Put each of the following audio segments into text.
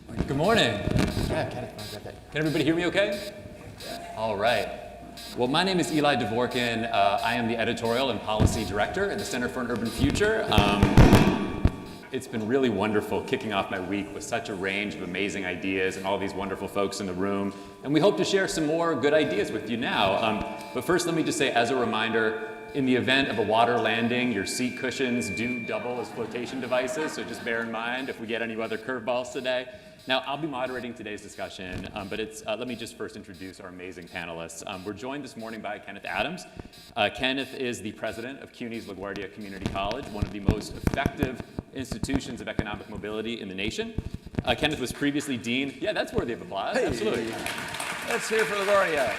Good morning. Yeah, Kenneth, can everybody hear me okay? All right. Well, my name is Eli Dvorkin. I am the editorial and policy director at the Center for an Urban Future. It's been really wonderful kicking off my week with such a range of amazing ideas and all these wonderful folks in the room. And we hope to share some more good ideas with you now. But first, let me just say, as a reminder, in the event of a water landing, your seat cushions do double as flotation devices, so just bear in mind if we get any other curveballs today. Now, I'll be moderating today's discussion, but let me just first introduce our amazing panelists. We're joined this morning by Kenneth Adams. Kenneth is the president of CUNY's LaGuardia Community College, one of the most effective institutions of economic mobility in the nation. Kenneth was previously dean. Yeah, that's worthy of applause. Hey. Absolutely. Let's hear for LaGuardia.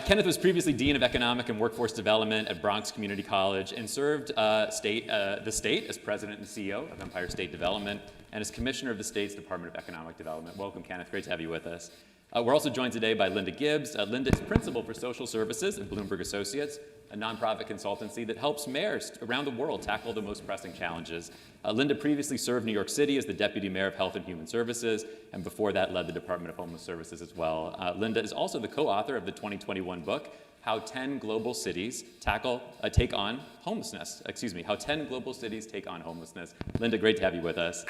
Kenneth was previously Dean of Economic and Workforce Development at Bronx Community College and served the state as President and CEO of Empire State Development and as Commissioner of the state's Department of Economic Development. Welcome, Kenneth. Great to have you with us. We're also joined today by Linda Gibbs. Linda is Principal for Social Services at Bloomberg Associates, a nonprofit consultancy that helps mayors around the world tackle the most pressing challenges. Linda previously served New York City as the Deputy Mayor of Health and Human Services, and before that led the Department of Homeless Services as well. Linda is also the co-author of the 2021 book, How 10 Global Cities Take on Homelessness. How 10 Global Cities Take on Homelessness. Linda, great to have you with us.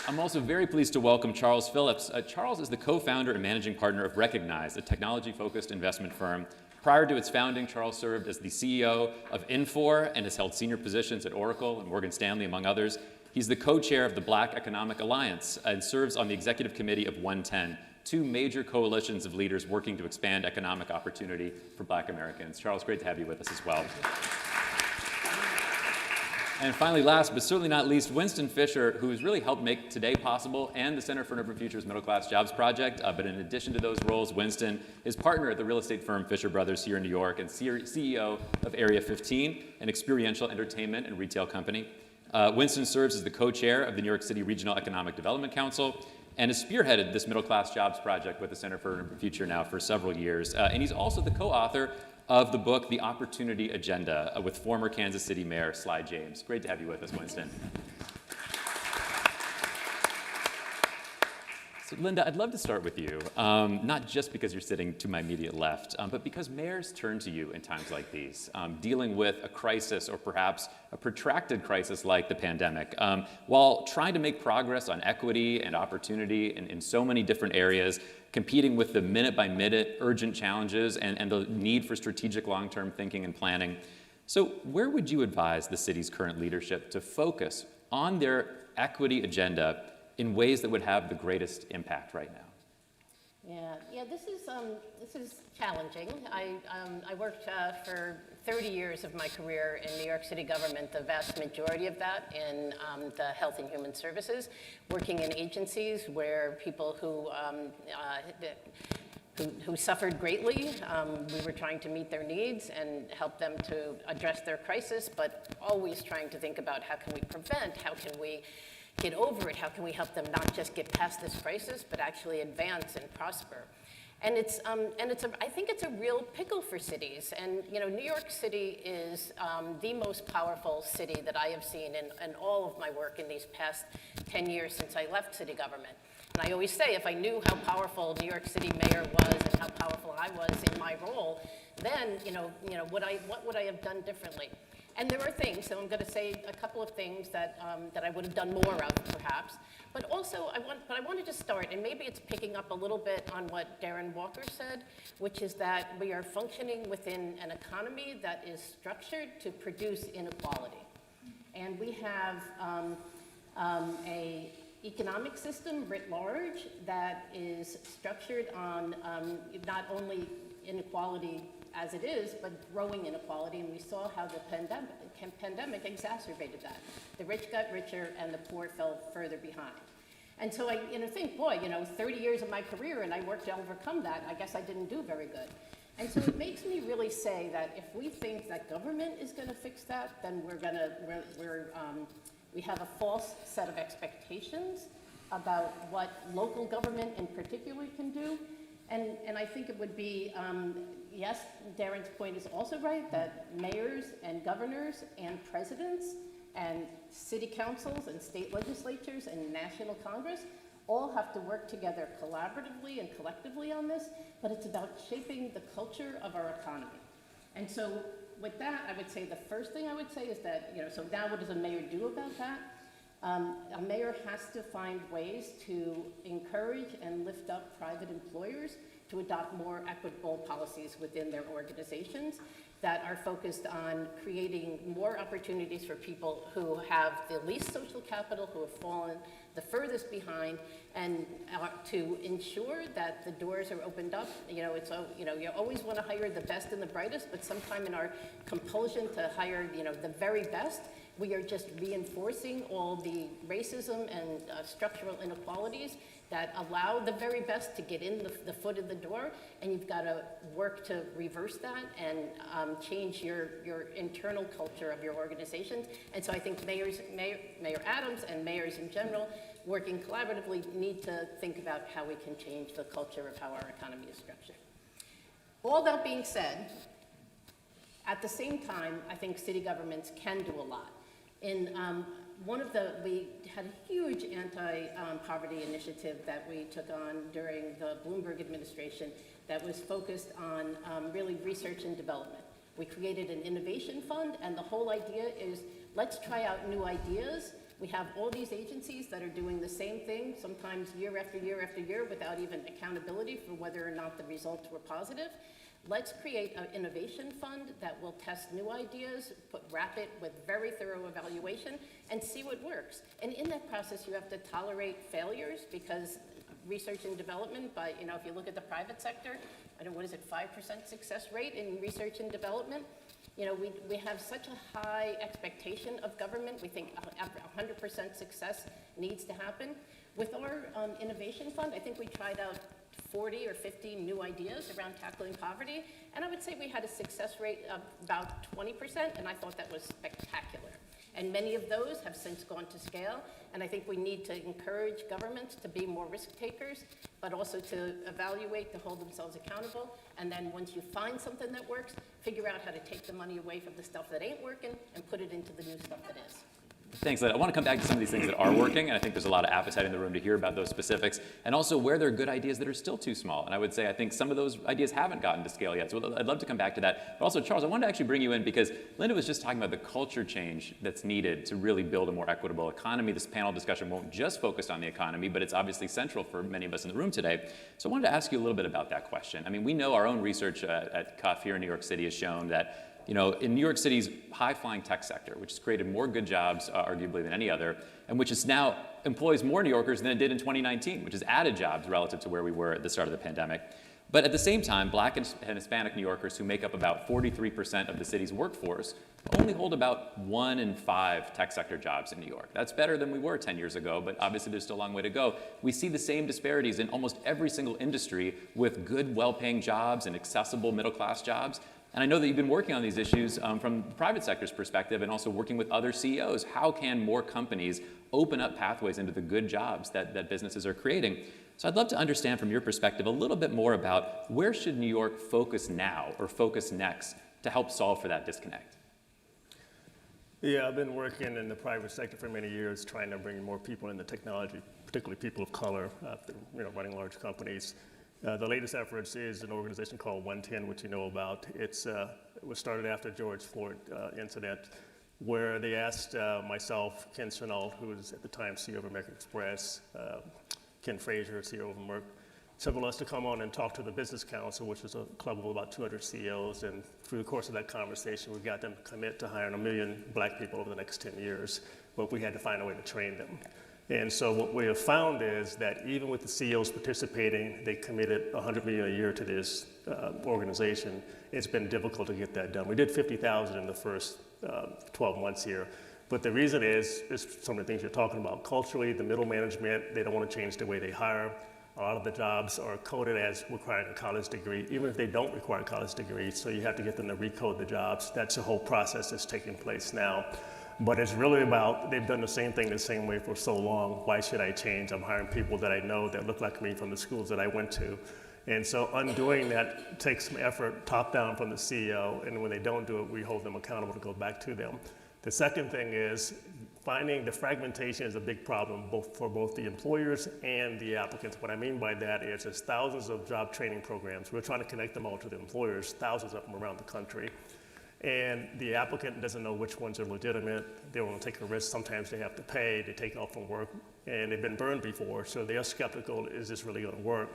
I'm also very pleased to welcome Charles Phillips. Charles is the co-founder and managing partner of Recognize, a technology-focused investment firm. Prior to its founding, Charles served as the CEO of Infor and has held senior positions at Oracle and Morgan Stanley, among others. He's the co-chair of the Black Economic Alliance and serves on the executive committee of 110, two major coalitions of leaders working to expand economic opportunity for Black Americans. Charles, great to have you with us as well. And finally, last but certainly not least, Winston Fisher, who has really helped make today possible and the Center for an Urban Future's Middle Class Jobs Project. But in addition to those roles, Winston is partner at the real estate firm Fisher Brothers here in New York and CEO of Area 15, an experiential entertainment and retail company. Winston serves as the co-chair of the New York City Regional Economic Development Council and has spearheaded this Middle Class Jobs Project with the Center for an Urban Future now for several years. And he's also the co-author of the book, The Opportunity Agenda, with former Kansas City Mayor Sly James. Great to have you with us, Winston. So, Linda, I'd love to start with you, not just because you're sitting to my immediate left, but because mayors turn to you in times like these, dealing with a crisis or perhaps a protracted crisis like the pandemic, while trying to make progress on equity and opportunity in so many different areas, competing with the minute-by-minute urgent challenges and the need for strategic long-term thinking and planning. So where would you advise the city's current leadership to focus on their equity agenda in ways that would have the greatest impact right now? Yeah, this is challenging. I worked for 30 years of my career in New York City government, the vast majority of that in the health and human services, working in agencies where people who suffered greatly, we were trying to meet their needs and help them to address their crisis, but always trying to think about how can we prevent, how can we get over it, how can we help them not just get past this crisis, but actually advance and prosper. And I think it's a real pickle for cities. And New York City is the most powerful city that I have seen in all of my work in these past 10 years since I left city government. And I always say, if I knew how powerful New York City mayor was and how powerful I was in my role, then what would I have done differently? And there are things, so I'm going to say a couple of things that I would have done more of, perhaps. But also, I wanted to start, and maybe it's picking up a little bit on what Darren Walker said, which is that we are functioning within an economy that is structured to produce inequality. And we have a economic system writ large that is structured on not only inequality as it is, but growing inequality, and we saw how the pandemic exacerbated that. The rich got richer and the poor fell further behind. And so I think, boy, 30 years of my career and I worked to overcome that, I guess I didn't do very good. And so it makes me really say that if we think that government is going to fix that, then we have a false set of expectations about what local government in particular can do. And I think it would be, yes, Darren's point is also right, that mayors and governors and presidents And city councils and state legislatures and national Congress all have to work together collaboratively and collectively on this, but it's about shaping the culture of our economy. And so with that, I would say the first thing I would say is that, so now what does a mayor do about that? A mayor has to find ways to encourage and lift up private employers to adopt more equitable policies within their organizations that are focused on creating more opportunities for people who have the least social capital, who have fallen the furthest behind, and to ensure that the doors are opened up. You always want to hire the best and the brightest, but sometime in our compulsion to hire, the very best, we are just reinforcing all the racism and structural inequalities that allow the very best to get in the foot of the door, and you've got to work to reverse that and change your internal culture of your organizations. And so I think Mayor Adams and mayors in general, working collaboratively, need to think about how we can change the culture of how our economy is structured. All that being said, at the same time, I think city governments can do a lot. We had a huge anti-poverty initiative that we took on during the Bloomberg administration that was focused on really research and development. We created an innovation fund, and the whole idea is let's try out new ideas. We have all these agencies that are doing the same thing, sometimes year after year after year, without even accountability for whether or not the results were positive. Let's create an innovation fund that will test new ideas, wrap it with very thorough evaluation, and see what works. And in that process, you have to tolerate failures, because research and development, if you look at the private sector, 5% success rate in research and development? We have such a high expectation of government. We think 100% success needs to happen. With our innovation fund, I think we tried out 40 or 50 new ideas around tackling poverty, and I would say we had a success rate of about 20%, and I thought that was spectacular. And many of those have since gone to scale, and I think we need to encourage governments to be more risk takers, but also to evaluate, to hold themselves accountable, and then once you find something that works, figure out how to take the money away from the stuff that ain't working and put it into the new stuff that is. Thanks, Lynn. I want to come back to some of these things that are working, and I think there's a lot of appetite in the room to hear about those specifics, and also where there are good ideas that are still too small. And I would say I think some of those ideas haven't gotten to scale yet, so I'd love to come back to that. But also, Charles, I wanted to actually bring you in because Linda was just talking about the culture change that's needed to really build a more equitable economy. This panel discussion won't just focus on the economy, but it's obviously central for many of us in the room today. So I wanted to ask you a little bit about that question. I mean, we know our own research at CUF here in New York City has shown that in New York City's high-flying tech sector, which has created more good jobs, arguably, than any other, and which is now employs more New Yorkers than it did in 2019, which has added jobs relative to where we were at the start of the pandemic. But at the same time, Black and Hispanic New Yorkers, who make up about 43% of the city's workforce, only hold about 1 in 5 tech sector jobs in New York. That's better than we were 10 years ago, but obviously there's still a long way to go. We see the same disparities in almost every single industry with good, well-paying jobs and accessible middle-class jobs. And I know that you've been working on these issues from the private sector's perspective and also working with other CEOs. How can more companies open up pathways into the good jobs that businesses are creating? So I'd love to understand from your perspective a little bit more about where should New York focus now or focus next to help solve for that disconnect? Yeah, I've been working in the private sector for many years, trying to bring more people into technology, particularly people of color, running large companies. The latest efforts is an organization called 110, which you know about. It was started after the George Floyd incident, where they asked myself, Ken Chenault, who was at the time CEO of American Express, Ken Frazier, CEO of Merck, several of us to come on and talk to the Business Council, which was a club of about 200 CEOs. And through the course of that conversation, we got them to commit to hiring 1 million Black people over the next 10 years, but we had to find a way to train them. And so what we have found is that even with the CEOs participating, they committed $100 million a year to this organization. It's been difficult to get that done. We did 50,000 in the first 12 months here. But the reason is some of the things you're talking about. Culturally, the middle management, they don't want to change the way they hire. A lot of the jobs are coded as requiring a college degree, even if they don't require a college degree. So you have to get them to recode the jobs. That's a whole process that's taking place now. But it's really about, they've done the same thing the same way for so long. Why should I change? I'm hiring people that I know that look like me from the schools that I went to. And so undoing that takes some effort top down from the CEO. And when they don't do it, we hold them accountable to go back to them. The second thing is finding the fragmentation is a big problem for both the employers and the applicants. What I mean by that is there's thousands of job training programs. We're trying to connect them all to the employers, thousands of them around the country. And the applicant doesn't know which ones are legitimate. They want to take a risk. Sometimes they have to pay. They take off from work, and they've been burned before, so they are skeptical, is this really going to work?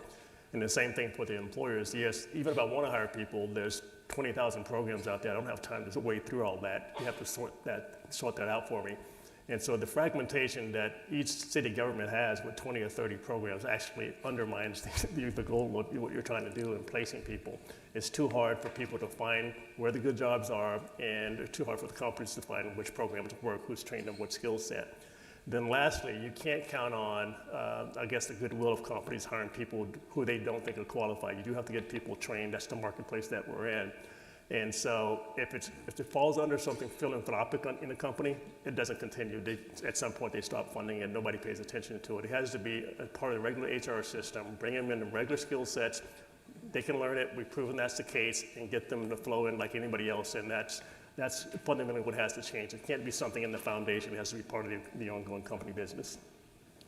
And the same thing for the employers. Yes, even if I want to hire people, there's 20,000 programs out there. I don't have time to wade through all that. You have to sort that out for me. And so the fragmentation that each city government has with 20 or 30 programs actually undermines the goal of what you're trying to do in placing people. It's too hard for people to find where the good jobs are, and it's too hard for the companies to find which programs work, who's trained them, what skill set. Then lastly, you can't count on, I guess, the goodwill of companies hiring people who they don't think are qualified. You do have to get people trained. That's the marketplace that we're in. And so if it falls under something philanthropic in a company, it doesn't continue. At some point, they stop funding it. Nobody pays attention to it. It has to be a part of the regular HR system. Bring them in regular skill sets. They can learn it. We've proven that's the case, and get them to flow in like anybody else. And that's fundamentally what has to change. It can't be something in the foundation. It has to be part of the ongoing company business.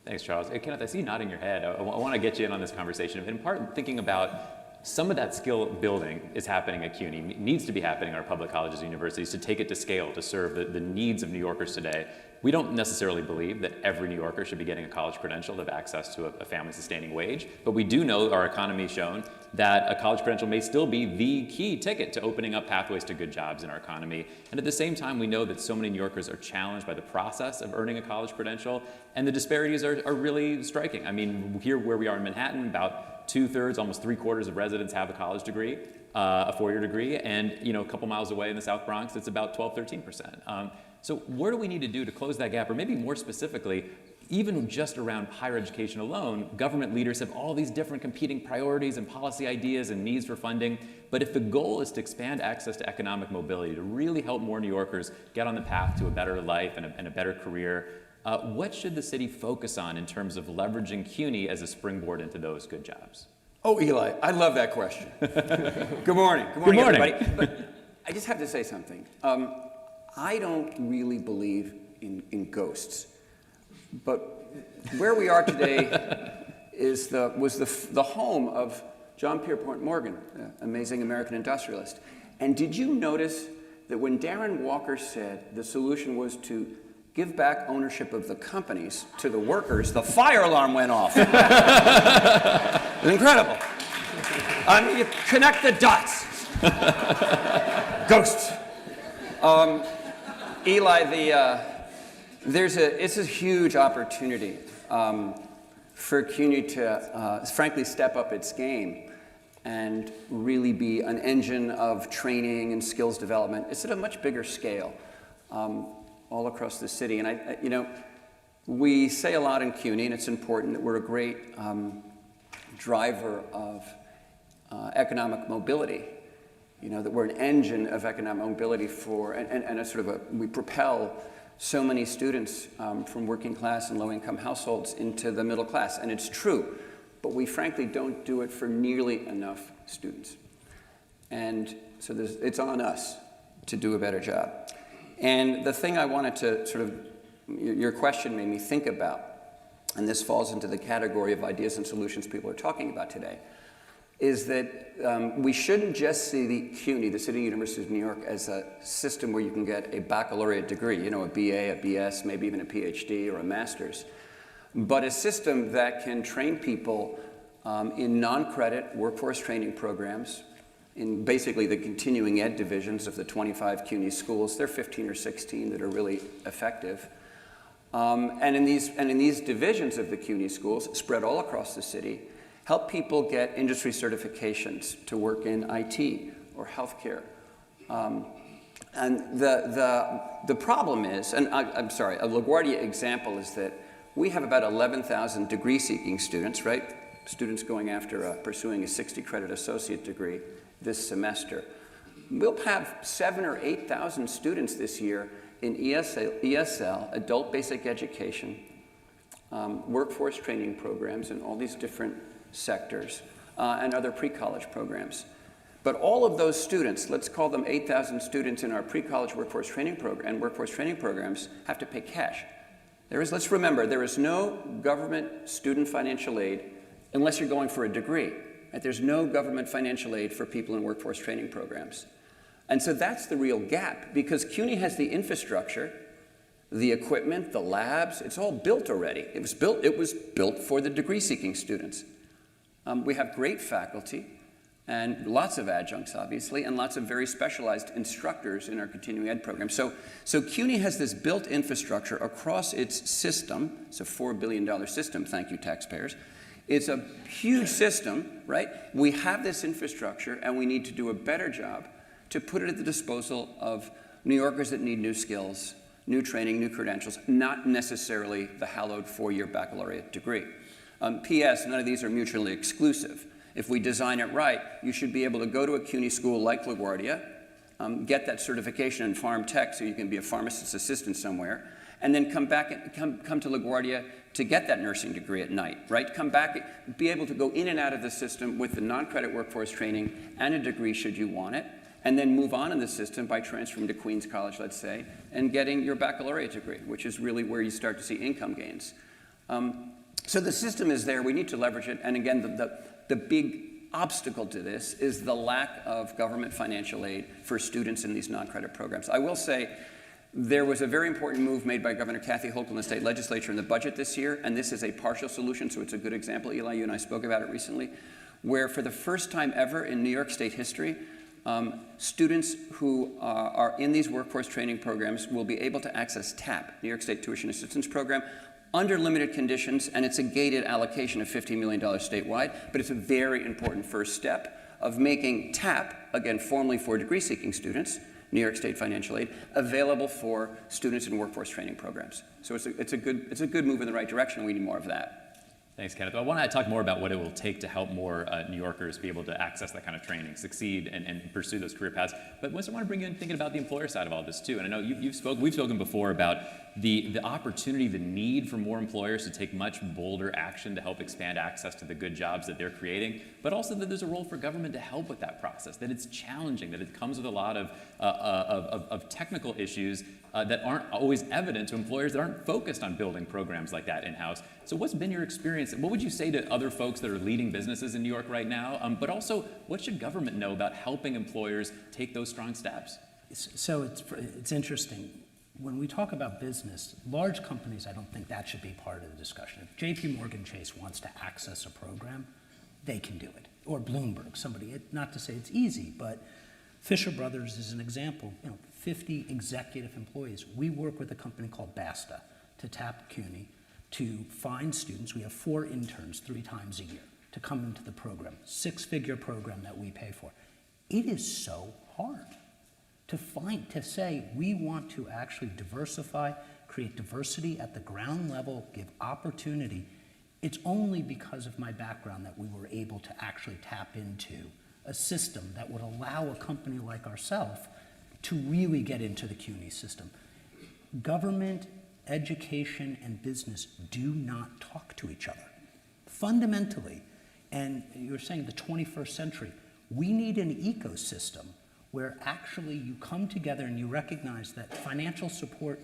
Thanks, Charles. Hey, Kenneth, I see you nodding your head. I want to get you in on this conversation. In part, thinking about some of that skill building is happening at CUNY, needs to be happening in our public colleges and universities to take it to scale, to serve the needs of New Yorkers today. We don't necessarily believe that every New Yorker should be getting a college credential to have access to a family-sustaining wage, but we do know our economy has shown that a college credential may still be the key ticket to opening up pathways to good jobs in our economy. And at the same time, we know that so many New Yorkers are challenged by the process of earning a college credential, and the disparities are really striking. I mean, here where we are in Manhattan, about 2/3, almost 3/4 of residents have a college degree, a four-year degree, and a couple miles away in the South Bronx, it's about 12-13%. So what do we need to do to close that gap, or maybe more specifically, even just around higher education alone, government leaders have all these different competing priorities and policy ideas and needs for funding, but if the goal is to expand access to economic mobility, to really help more New Yorkers get on the path to a better life and a better career, what should the city focus on in terms of leveraging CUNY as a springboard into those good jobs? Oh, Eli, I love that question. Good morning. Good morning. Everybody. But I just have to say something. I don't really believe in ghosts, but where we are today was the home of John Pierpont Morgan, the amazing American industrialist. And did you notice that when Darren Walker said the solution was to give back ownership of the companies to the workers, the fire alarm went off? It's incredible. I mean, you connect the dots. Ghosts. Eli, it's a huge opportunity for CUNY to, frankly, step up its game and really be an engine of training and skills development. It's at a much bigger scale all across the city. And we say a lot in CUNY, and it's important that we're a great driver of economic mobility. That we're an engine of economic mobility we propel so many students from working class and low-income households into the middle class, and it's true, but we frankly don't do it for nearly enough students. And so it's on us to do a better job. And the thing I wanted to your question made me think about, and this falls into the category of ideas and solutions people are talking about today, is that we shouldn't just see the CUNY, the City University of New York, as a system where you can get a baccalaureate degree, a BA, a BS, maybe even a PhD or a master's, but a system that can train people in non-credit workforce training programs, in basically the continuing ed divisions of the 25 CUNY schools. There are 15 or 16 that are really effective. And in these divisions of the CUNY schools, spread all across the city, help people get industry certifications to work in IT or healthcare. And the problem is, and I'm sorry, a LaGuardia example is that we have about 11,000 degree-seeking students, right? Students going after pursuing a 60-credit associate degree this semester. We'll have 7,000 or 8,000 students this year in ESL, adult basic education, workforce training programs in all these different sectors, and other pre-college programs. But all of those students, let's call them 8,000 students in our pre-college workforce training program and workforce training programs, have to pay cash. Let's remember, there is no government student financial aid unless you're going for a degree. Right? There's no government financial aid for people in workforce training programs. And so that's the real gap, because CUNY has the infrastructure, the equipment, the labs, it's all built already. It was built for the degree-seeking students. We have great faculty, and lots of adjuncts, obviously, and lots of very specialized instructors in our continuing ed program. So CUNY has this built infrastructure across its system. It's a $4 billion system, thank you, taxpayers. It's a huge system, right? We have this infrastructure, and we need to do a better job to put it at the disposal of New Yorkers that need new skills, new training, new credentials, not necessarily the hallowed 4-year baccalaureate degree. P.S., none of these are mutually exclusive. If we design it right, you should be able to go to a CUNY school like LaGuardia, get that certification in pharm tech so you can be a pharmacist assistant somewhere, and then come back and come to LaGuardia to get that nursing degree at night, right? Come back, be able to go in and out of the system with the non-credit workforce training and a degree should you want it, and then move on in the system by transferring to Queens College, let's say, and getting your baccalaureate degree, which is really where you start to see income gains. So the system is there, we need to leverage it, and again, the big obstacle to this is the lack of government financial aid for students in these non-credit programs. I will say, there was a very important move made by Governor Kathy Hochul in the state legislature in the budget this year, and this is a partial solution, so it's a good example. Eli, you and I spoke about it recently, where for the first time ever in New York State history, students who are in these workforce training programs will be able to access TAP, New York State Tuition Assistance Program, under limited conditions, and it's a gated allocation of $15 million statewide, but it's a very important first step of making TAP, again, formerly for degree-seeking students, New York State financial aid, available for students in workforce training programs. So it's a good move in the right direction, and we need more of that. Thanks, Kenneth. I want to talk more about what it will take to help more New Yorkers be able to access that kind of training, succeed, and pursue those career paths. But Winston, I want to bring you in thinking about the employer side of all this too. And I know we've spoken before about the opportunity, the need for more employers to take much bolder action to help expand access to the good jobs that they're creating, but also that there's a role for government to help with that process, that it's challenging, that it comes with a lot of technical issues that aren't always evident to employers that aren't focused on building programs like that in-house. So what's been your experience? What would you say to other folks that are leading businesses in New York right now? But also, what should government know about helping employers take those strong steps? So it's interesting. When we talk about business, large companies, I don't think that should be part of the discussion. If JP Morgan Chase wants to access a program, they can do it. Or Bloomberg, somebody, not to say it's easy, but Fisher Brothers is an example. 50 executive employees. We work with a company called Basta to tap CUNY to find students. We have 4 interns 3 times a year to come into the program, 6-figure program that we pay for. It is so hard to say we want to actually diversify, create diversity at the ground level, give opportunity. It's only because of my background that we were able to actually tap into a system that would allow a company like ourselves to really get into the CUNY system. Government, education, and business do not talk to each other. Fundamentally, and you were saying the 21st century, we need an ecosystem where actually you come together and you recognize that financial support,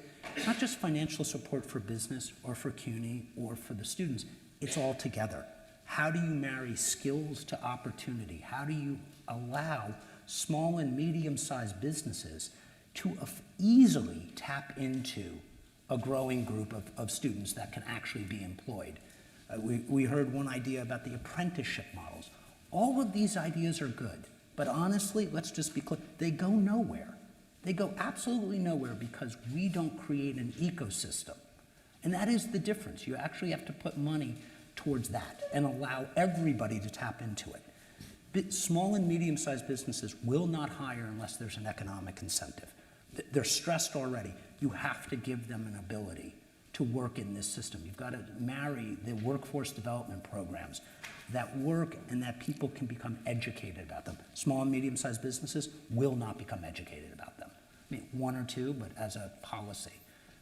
not just financial support for business or for CUNY or for the students, it's all together. How do you marry skills to opportunity? How do you allow small and medium-sized businesses to easily tap into a growing group of students that can actually be employed? We heard one idea about the apprenticeship models. All of these ideas are good, but honestly, let's just be clear, they go nowhere. They go absolutely nowhere because we don't create an ecosystem. And that is the difference. You actually have to put money towards that and allow everybody to tap into it. Small and medium-sized businesses will not hire unless there's an economic incentive. They're stressed already. You have to give them an ability to work in this system. You've got to marry the workforce development programs that work and that people can become educated about them. Small and medium-sized businesses will not become educated about them. I mean, 1 or 2, but as a policy.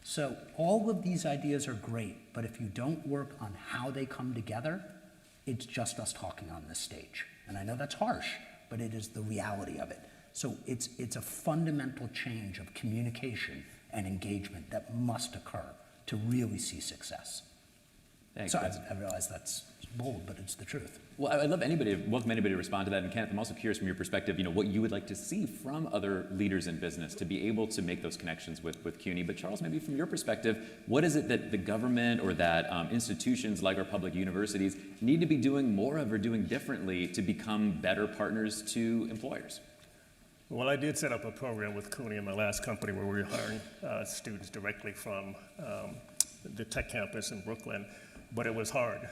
So all of these ideas are great, but if you don't work on how they come together, it's just us talking on this stage. And I know that's harsh, but it is the reality of it. So it's a fundamental change of communication and engagement that must occur to really see success. Thanks. So I realize that's bold, but it's the truth. Well, I'd welcome anybody to respond to that. And Kenneth, I'm also curious from your perspective, what you would like to see from other leaders in business to be able to make those connections with CUNY. But Charles, maybe from your perspective, what is it that the government or that institutions like our public universities need to be doing more of or doing differently to become better partners to employers? Well, I did set up a program with CUNY in my last company where we were hiring students directly from the tech campus in Brooklyn, but it was hard.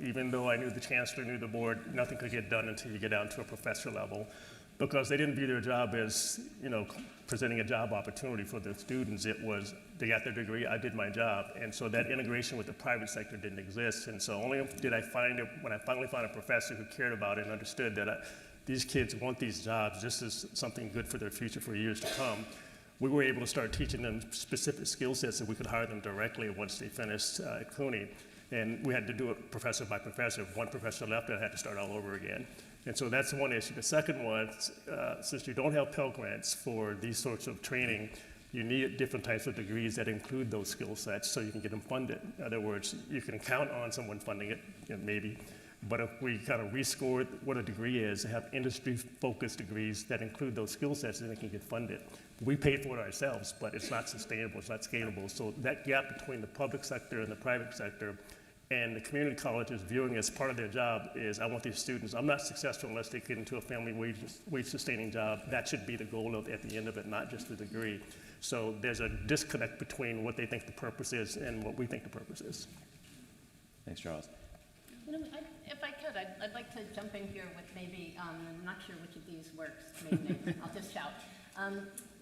Even though I knew the chancellor, knew the board, nothing could get done until you get down to a professor level, because they didn't view their job as, presenting a job opportunity for the students. It was, they got their degree, I did my job. And so that integration with the private sector didn't exist. And so only did I find it, when I finally found a professor who cared about it and understood that these kids want these jobs, this is something good for their future for years to come, we were able to start teaching them specific skill sets that we could hire them directly once they finished at CUNY. And we had to do it professor by professor. If one professor left, I had to start all over again. And so that's one issue. The second one, since you don't have Pell Grants for these sorts of training, you need different types of degrees that include those skill sets so you can get them funded. In other words, you can count on someone funding it, maybe, but if we kind of rescore what a degree is, have industry-focused degrees that include those skill sets, then they can get funded. We pay for it ourselves, but it's not sustainable, it's not scalable. So that gap between the public sector and the private sector and the community colleges viewing as part of their job is, I want these students, I'm not successful unless they get into a family wage-sustaining job. That should be the goal at the end of it, not just the degree. So there's a disconnect between what they think the purpose is and what we think the purpose is. Thanks, Charles. If I could, I'd like to jump in here with maybe, I'm not sure which of these works, maybe, I'll just shout.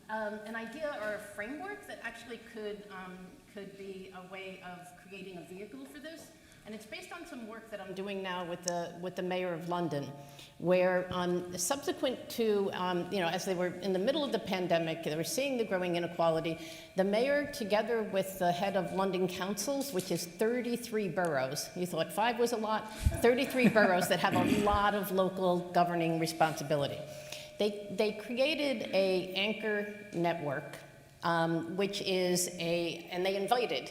An idea or a framework that actually could be a way of creating a vehicle for this. And it's based on some work that I'm doing now with the mayor of London, where subsequent to, as they were in the middle of the pandemic, they were seeing the growing inequality, the mayor, together with the head of London councils, which is 33 boroughs, you thought 5 was a lot, 33 boroughs that have a lot of local governing responsibility. They created a anchor network, which is and they invited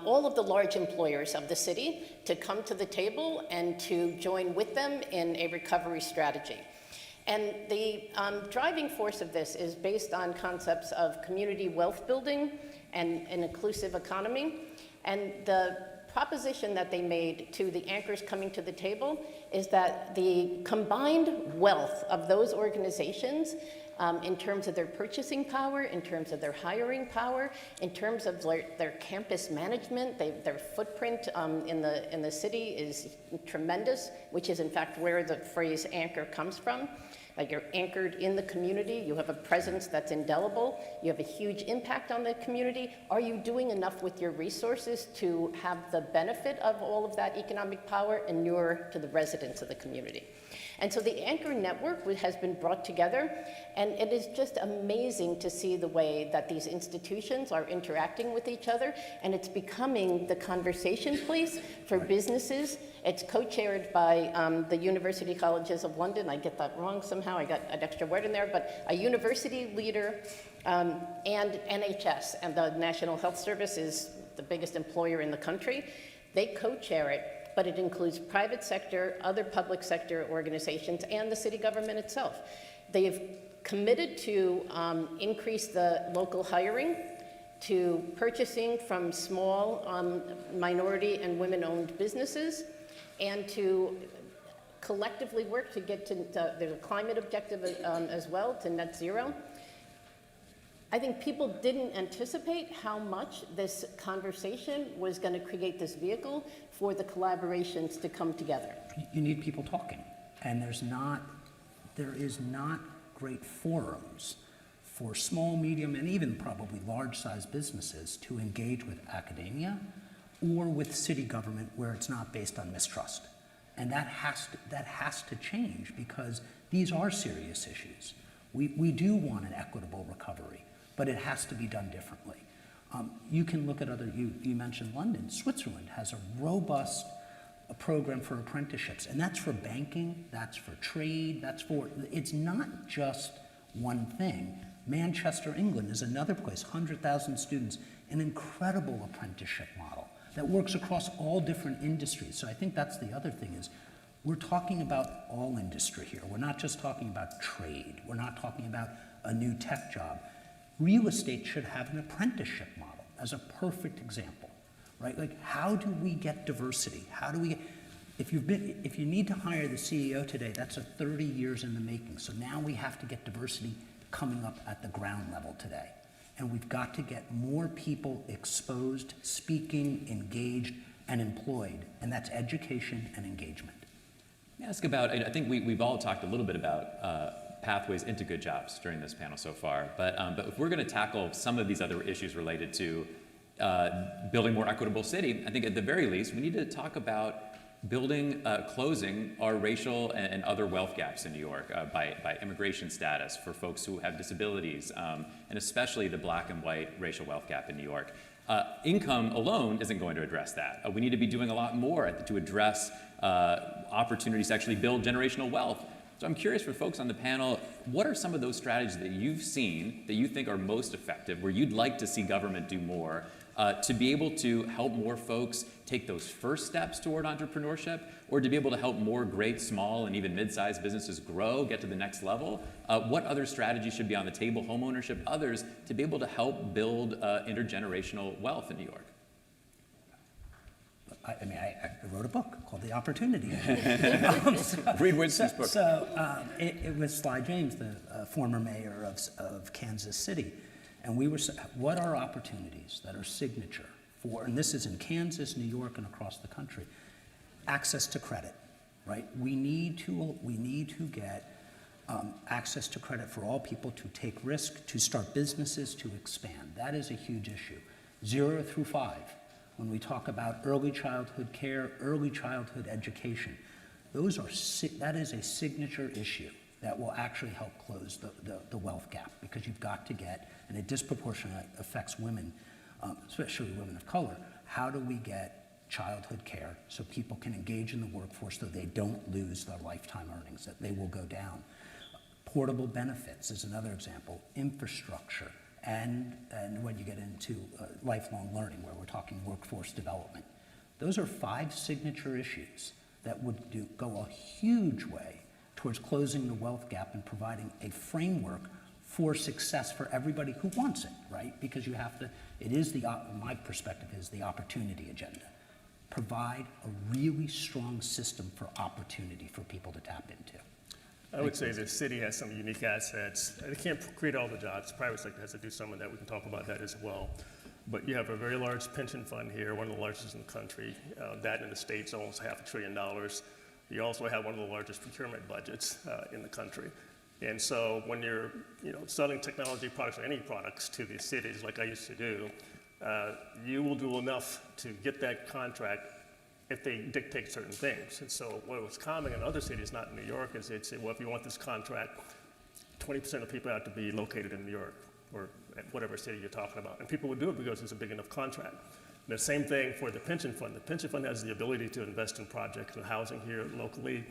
all of the large employers of the city to come to the table and to join with them in a recovery strategy. And the driving force of this is based on concepts of community wealth building and an inclusive economy. And the proposition that they made to the anchors coming to the table is that the combined wealth of those organizations in terms of their purchasing power, in terms of their hiring power, in terms of their campus management, their footprint in the city is tremendous, which is in fact where the phrase anchor comes from. Like, you're anchored in the community, you have a presence that's indelible, you have a huge impact on the community. Are you doing enough with your resources to have the benefit of all of that economic power inure to the residents of the community? And so the anchor network has been brought together, and it is just amazing to see the way that these institutions are interacting with each other, and it's becoming the conversation place for businesses. It's co-chaired by the University Colleges of London. I get that wrong somehow, I got an extra word in there, but a university leader and NHS, and the National Health Service is the biggest employer in the country. They co-chair it, but it includes private sector, other public sector organizations, and the city government itself. They've committed to increase the local hiring, to purchasing from small minority and women-owned businesses, and to collectively work to get to, there's a climate objective as well, to net zero. I think people didn't anticipate how much this conversation was going to create this vehicle for the collaborations to come together. You need people talking, and there is not great forums for small, medium, and even probably large-sized businesses to engage with academia or with city government where it's not based on mistrust. And that has to change, because these are serious issues. We do want an equitable recovery, but it has to be done differently. You can look at you mentioned London. Switzerland has a robust a program for apprenticeships, and that's for banking, that's for trade, it's not just one thing. Manchester, England is another place, 100,000 students, an incredible apprenticeship model that works across all different industries. So I think that's the other thing is, we're talking about all industry here. We're not just talking about trade. We're not talking about a new tech job. Real estate should have an apprenticeship model as a perfect example, right? Like, how do we get diversity? How do we get, if you need to hire the CEO today, that's 30 years in the making. So now we have to get diversity coming up at the ground level today. And we've got to get more people exposed, speaking, engaged, and employed. And that's education and engagement. Ask about, I think we've all talked a little bit about pathways into good jobs during this panel so far, but if we're going to tackle some of these other issues related to building a more equitable city, I think at the very least we need to talk about closing our racial and other wealth gaps in New York by immigration status for folks who have disabilities, and especially the black and white racial wealth gap in New York. Income alone isn't going to address that. We need to be doing a lot more to address opportunities to actually build generational wealth. So I'm curious for folks on the panel, what are some of those strategies that you've seen that you think are most effective, where you'd like to see government do more to be able to help more folks take those first steps toward entrepreneurship, or to be able to help more great small and even mid-sized businesses grow, get to the next level? What other strategies should be on the table, homeownership, others, to be able to help build intergenerational wealth in New York? I wrote a book called The Opportunity. Read Winston's book. So it was Sly James, the former mayor of Kansas City. And we were saying, what are opportunities that are signature for, and this is in Kansas, New York, and across the country, access to credit, right? We need to get access to credit for all people to take risk, to start businesses, to expand. That is a huge issue. 0 through 5. When we talk about early childhood care, early childhood education, that is a signature issue that will actually help close the wealth gap, because you've got to get, and it disproportionately affects women, especially women of color, how do we get childhood care so people can engage in the workforce so they don't lose their lifetime earnings, that they will go down. Portable benefits is another example, infrastructure, and when you get into lifelong learning, where we're talking workforce development. Those are 5 signature issues that would go a huge way towards closing the wealth gap and providing a framework for success for everybody who wants it, right? Because you have to, my perspective is the opportunity agenda. Provide a really strong system for opportunity for people to tap into. I would say the city has some unique assets. It can't create all the jobs. The private sector has to do some of that. We can talk about that as well. But you have a very large pension fund here, one of the largest in the country. That in the States, almost $500 billion. You also have one of the largest procurement budgets in the country. And so when you're selling technology products or any products to these cities, like I used to do, you will do enough to get that contract if they dictate certain things. And so what was common in other cities, not in New York, is they'd say, well, if you want this contract, 20% of people have to be located in New York or at whatever city you're talking about. And people would do it because it's a big enough contract. And the same thing for the pension fund. The pension fund has the ability to invest in projects and housing here locally,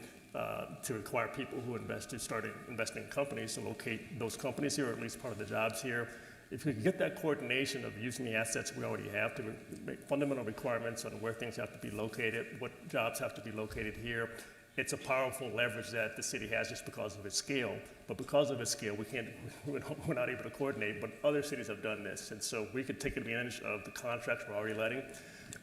to require people who invest to start investing in companies to locate those companies here, or at least part of the jobs here. If we can get that coordination of using the assets we already have to make fundamental requirements on where things have to be located, what jobs have to be located here, it's a powerful leverage that the city has just because of its scale. But because of its scale, we're not able to coordinate, but other cities have done this. And so we could take advantage of the contracts we're already letting.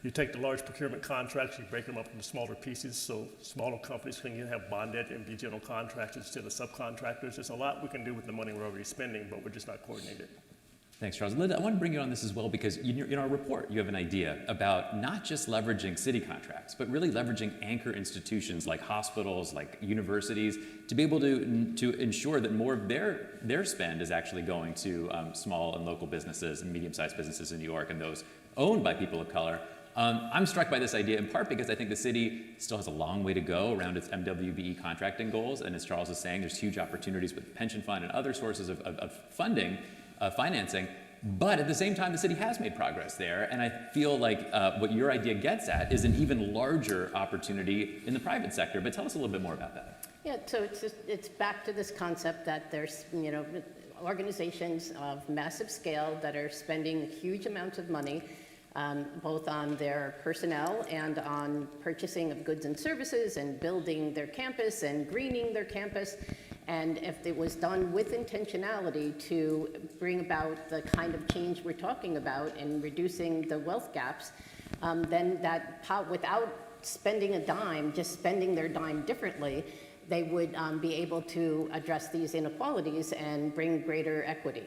You take the large procurement contracts, you break them up into smaller pieces, so smaller companies can have bonded and be general contractors instead of subcontractors. There's a lot we can do with the money we're already spending, but we're just not coordinated. Thanks, Charles. Linda, I want to bring you on this as well, because in our report, you have an idea about not just leveraging city contracts, but really leveraging anchor institutions like hospitals, like universities, to be able to ensure that more of their spend is actually going to small and local businesses and medium-sized businesses in New York and those owned by people of color. I'm struck by this idea in part because I think the city still has a long way to go around its MWBE contracting goals. And as Charles is saying, there's huge opportunities with the pension fund and other sources of funding, financing. But at the same time, the city has made progress there, and I feel like what your idea gets at is an even larger opportunity in the private sector. But tell us a little bit more about that. Yeah, so it's back to this concept that there's, organizations of massive scale that are spending huge amounts of money, both on their personnel and on purchasing of goods and services and building their campus and greening their campus. And if it was done with intentionality to bring about the kind of change we're talking about in reducing the wealth gaps, then without spending a dime, just spending their dime differently, they would be able to address these inequalities and bring greater equity.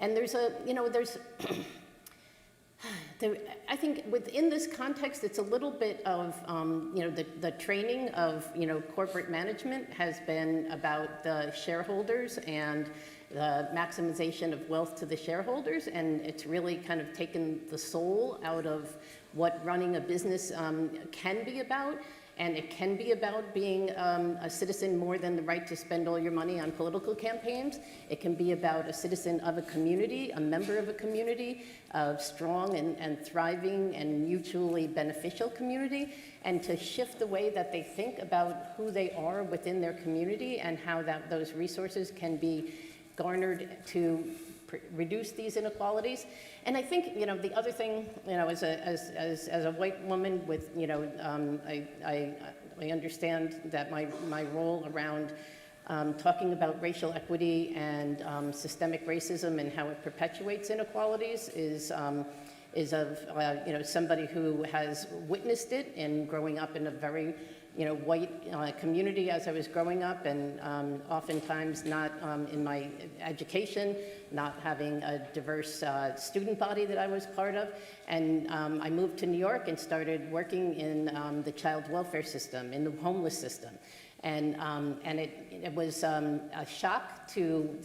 And I think within this context, it's a little bit of, the training of, corporate management has been about the shareholders and the maximization of wealth to the shareholders, and it's really kind of taken the soul out of what running a business can be about. And it can be about being a citizen more than the right to spend all your money on political campaigns. It can be about a citizen of a community, a member of a community, a strong and thriving and mutually beneficial community, and to shift the way that they think about who they are within their community and how those resources can be garnered to reduce these inequalities. And I think, the other thing, as a white woman with, I understand that my role around talking about racial equity and systemic racism and how it perpetuates inequalities is of somebody who has witnessed it in growing up in a very white community as I was growing up, and oftentimes not in my education, not having a diverse student body that I was part of. And I moved to New York and started working in the child welfare system, in the homeless system. And it was a shock to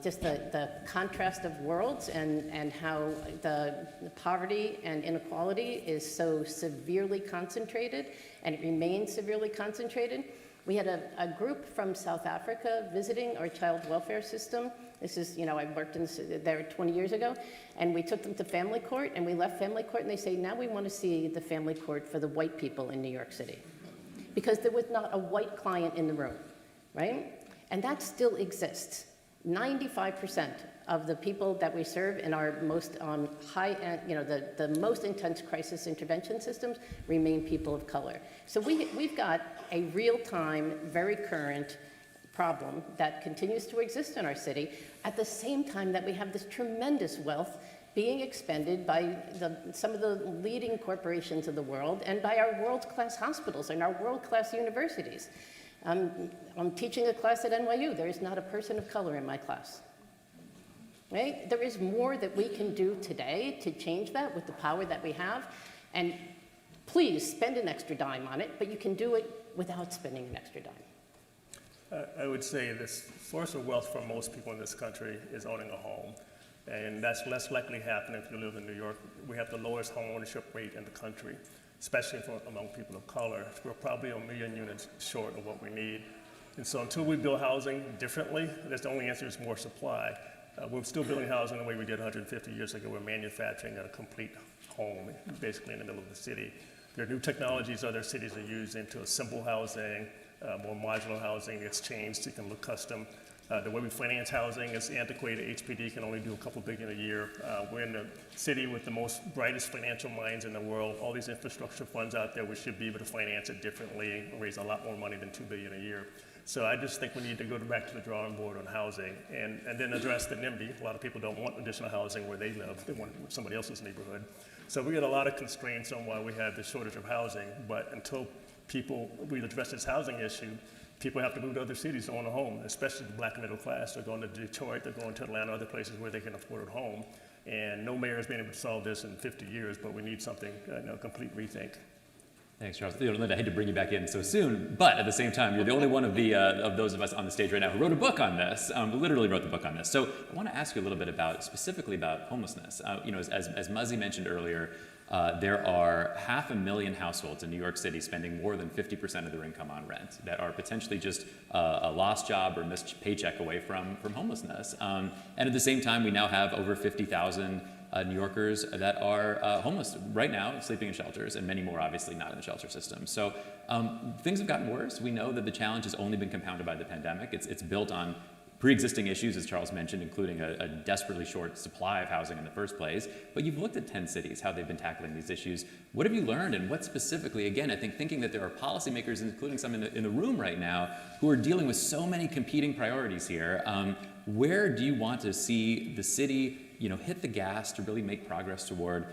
just the contrast of worlds and how the poverty and inequality is so severely concentrated, and it remains severely concentrated. We had a group from South Africa visiting our child welfare system. This is, I worked there 20 years ago, and we took them to family court, and we left family court, and they say, now we want to see the family court for the white people in New York City. Because there was not a white client in the room, right? And that still exists. 95% of the people that we serve in our most high-end, the most intense crisis intervention systems remain people of color. So we've got a real-time, very current problem that continues to exist in our city at the same time that we have this tremendous wealth being expended by some of the leading corporations of the world and by our world-class hospitals and our world-class universities. I'm teaching a class at NYU. There is not a person of color in my class. Right? There is more that we can do today to change that with the power that we have. And please spend an extra dime on it, but you can do it without spending an extra dime. I would say this source of wealth for most people in this country is owning a home. And that's less likely to happen if you live in New York. We have the lowest home ownership rate in the country, especially among people of color. We're probably 1 million units short of what we need. And so until we build housing differently, that's the only answer is more supply. We're still building housing the way we did 150 years ago. We're manufacturing a complete home, basically in the middle of the city. There are new technologies other cities are using to assemble housing, more modular housing. It's changed. You can look custom. The way we finance housing is antiquated. HPD can only do a couple billion a year. We're in the city with the brightest financial minds in the world. All these infrastructure funds out there, we should be able to finance it differently and raise a lot more money than $2 billion a year. So I just think we need to go back to the drawing board on housing and then address the NIMBY. A lot of people don't want additional housing where they live. They want somebody else's neighborhood. So we got a lot of constraints on why we have this shortage of housing. But until we address this housing issue, people have to move to other cities to own a home, especially the black middle class. They're going to Detroit, they're going to Atlanta, other places where they can afford a home. And no mayor has been able to solve this in 50 years, but we need something, a complete rethink. Thanks, Charles. Linda, I hate to bring you back in so soon, but at the same time, you're the only one of those of us on the stage right now who wrote a book on this, literally wrote the book on this. So I want to ask you a little bit specifically about homelessness. As Muzzy mentioned earlier, there are 500,000 households in New York City spending more than 50% of their income on rent that are potentially just a lost job or missed paycheck away from homelessness. And at the same time, we now have over 50,000 New Yorkers that are homeless right now, sleeping in shelters, and many more obviously not in the shelter system. So things have gotten worse. We know that the challenge has only been compounded by the pandemic. It's built on pre-existing issues, as Charles mentioned, including a desperately short supply of housing in the first place. But you've looked at 10 cities, how they've been tackling these issues. What have you learned, and what specifically, again, I think thinking that there are policymakers, including some in the room right now, who are dealing with so many competing priorities here, where do you want to see the city hit the gas to really make progress toward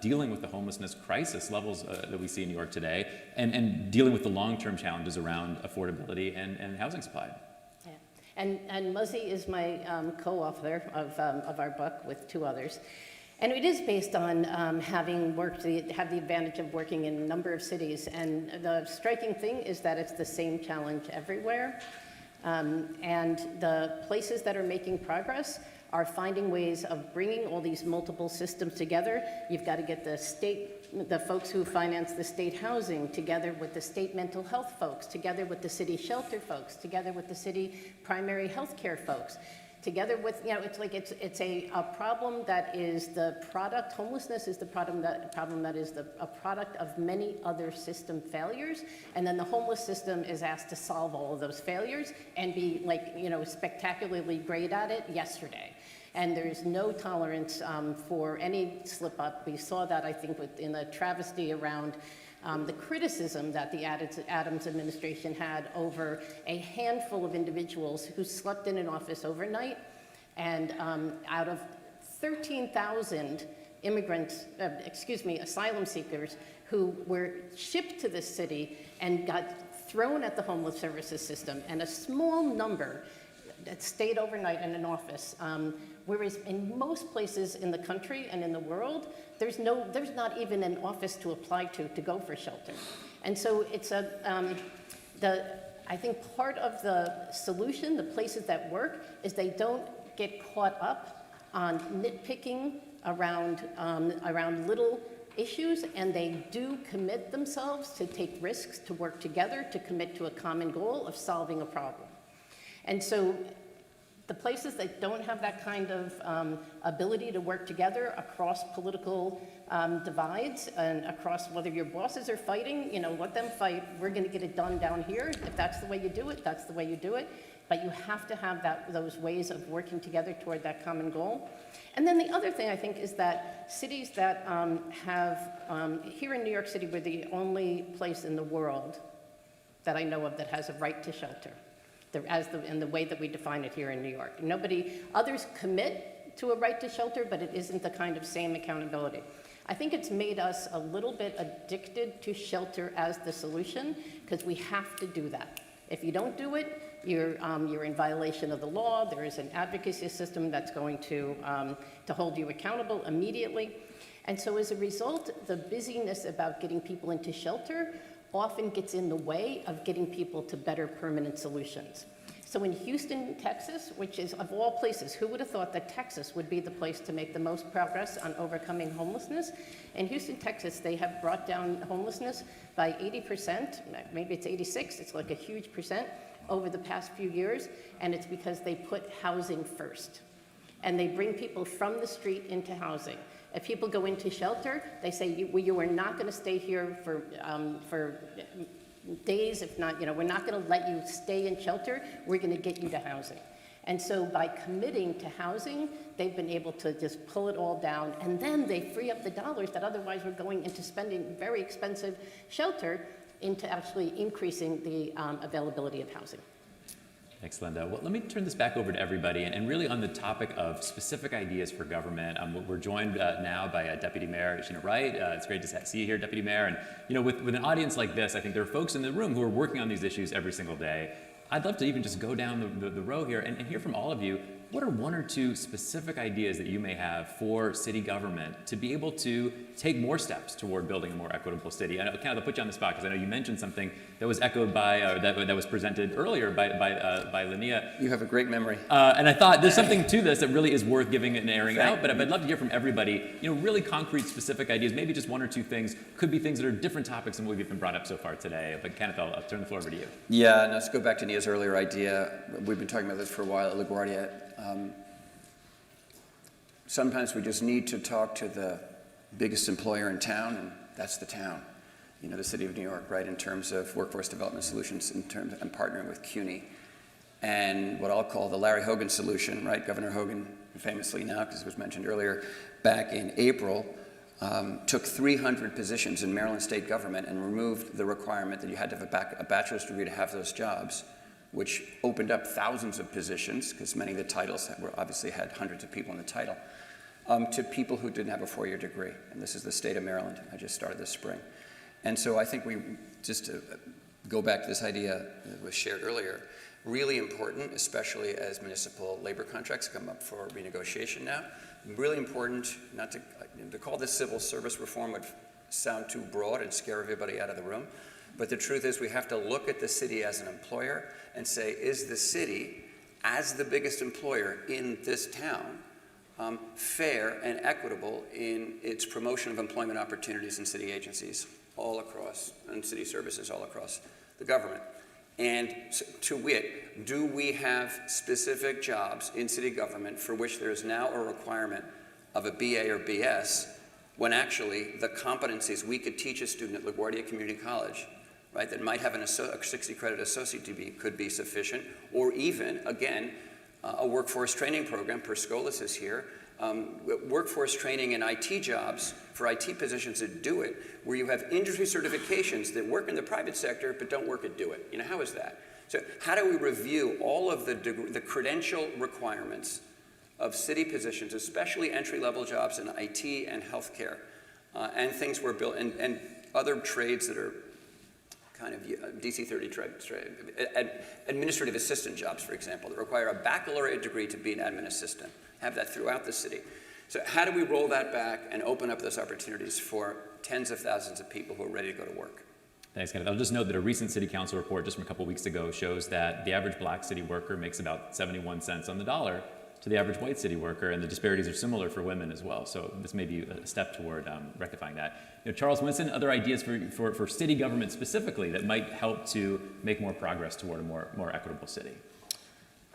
dealing with the homelessness crisis levels that we see in New York today, and dealing with the long-term challenges around affordability and housing supply? And Muzzy is my co-author of our book with two others. And it is based on have the advantage of working in a number of cities. And the striking thing is that it's the same challenge everywhere. And the places that are making progress are finding ways of bringing all these multiple systems together. You've got to get the folks who finance the state housing together with the state mental health folks, together with the city shelter folks, together with the city primary health care folks, together with, it's a problem that is the product, homelessness is the problem that is a product of many other system failures, and then the homeless system is asked to solve all of those failures and be spectacularly great at it yesterday. And there's no tolerance for any slip up. We saw that, I think, in the travesty around the criticism that the Adams administration had over a handful of individuals who slept in an office overnight. And out of 13,000 asylum seekers who were shipped to this city and got thrown at the homeless services system, and a small number that stayed overnight in an office. Whereas in most places in the country and in the world, there's not even an office to apply to go for shelter. And so it's I think part of the solution, the places that work, is they don't get caught up on nitpicking around little issues, and they do commit themselves to take risks, to work together, to commit to a common goal of solving a problem. And so the places that don't have that kind of ability to work together across political divides and across whether your bosses are fighting, let them fight. We're going to get it done down here. If that's the way you do it, that's the way you do it. But you have to have those ways of working together toward that common goal. And then the other thing I think is that cities that here in New York City, we're the only place in the world that I know of that has a right to shelter. In the way that we define it here in New York. Others commit to a right to shelter, but it isn't the kind of same accountability. I think it's made us a little bit addicted to shelter as the solution, because we have to do that. If you don't do it, you're in violation of the law. There is an advocacy system that's going to hold you accountable immediately. And so as a result, the busyness about getting people into shelter often gets in the way of getting people to better permanent solutions. So in Houston, Texas, which is of all places, who would have thought that Texas would be the place to make the most progress on overcoming homelessness? In Houston, Texas, they have brought down homelessness by 80%, maybe it's 86, it's like a huge percent over the past few years, and it's because they put housing first. And they bring people from the street into housing. If people go into shelter, they say, you are not going to stay here for days, if not, we're not going to let you stay in shelter. We're going to get you to housing. And so by committing to housing, they've been able to just pull it all down, and then they free up the dollars that otherwise were going into spending very expensive shelter into actually increasing the availability of housing. Thanks, Linda. Well, let me turn this back over to everybody, and really on the topic of specific ideas for government. We're joined now by Deputy Mayor Wright. It's great to see you here, Deputy Mayor. And with an audience like this, I think there are folks in the room who are working on these issues every single day. I'd love to even just go down the row here and hear from all of you. what are one or two specific ideas that you may have for city government to be able to take more steps toward building a more equitable city? I know, kind of to put you on the spot, because I know you mentioned something that was echoed by, that was presented earlier by Linnea. You have a great memory. And I thought there's something to this that really is worth giving and airing out, but I'd love to hear from everybody, really concrete, specific ideas, maybe just one or two things, could be things that are different topics than what we've been brought up so far today. But Kenneth, I'll turn the floor over to you. Yeah, and let's go back to Nia's earlier idea. We've been talking about this for a while at LaGuardia. Sometimes we just need to talk to the biggest employer in town, and that's the town. The city of New York, right, in terms of workforce development solutions, in terms of partnering with CUNY. And what I'll call the Larry Hogan solution, right? Governor Hogan, famously now, because it was mentioned earlier, back in April, took 300 positions in Maryland state government and removed the requirement that you had to have a bachelor's degree to have those jobs, which opened up thousands of positions, because many of the titles obviously had hundreds of people in the title, to people who didn't have a 4-year degree. And this is the state of Maryland. I just started this spring. And so I think just to go back to this idea that was shared earlier, really important, especially as municipal labor contracts come up for renegotiation now. Really important, not to call this civil service reform would sound too broad and scare everybody out of the room. But the truth is we have to look at the city as an employer and say, is the city, as the biggest employer in this town, fair and equitable in its promotion of employment opportunities in city agencies all across, and city services all across the government? And to wit, do we have specific jobs in city government for which there is now a requirement of a BA or BS, when actually the competencies we could teach a student at LaGuardia Community College, right, that might have a 60-credit associate degree could be sufficient, or even, again, a workforce training program, per Scolas is here, workforce training in IT jobs for IT positions that do it, where you have industry certifications that work in the private sector but don't work at do it. How is that? So how do we review all of the credential requirements of city positions, especially entry-level jobs in IT and healthcare, and things were built, and other trades that are kind of DC-30 trades, administrative assistant jobs, for example, that require a baccalaureate degree to be an admin assistant. Have that throughout the city. So how do we roll that back and open up those opportunities for tens of thousands of people who are ready to go to work? Thanks, Kenneth. I'll just note that a recent city council report just from a couple weeks ago shows that the average black city worker makes about 71 cents on the dollar to the average white city worker, and the disparities are similar for women as well. So this may be a step toward rectifying that. Charles, Winston, other ideas for city government specifically that might help to make more progress toward a more equitable city?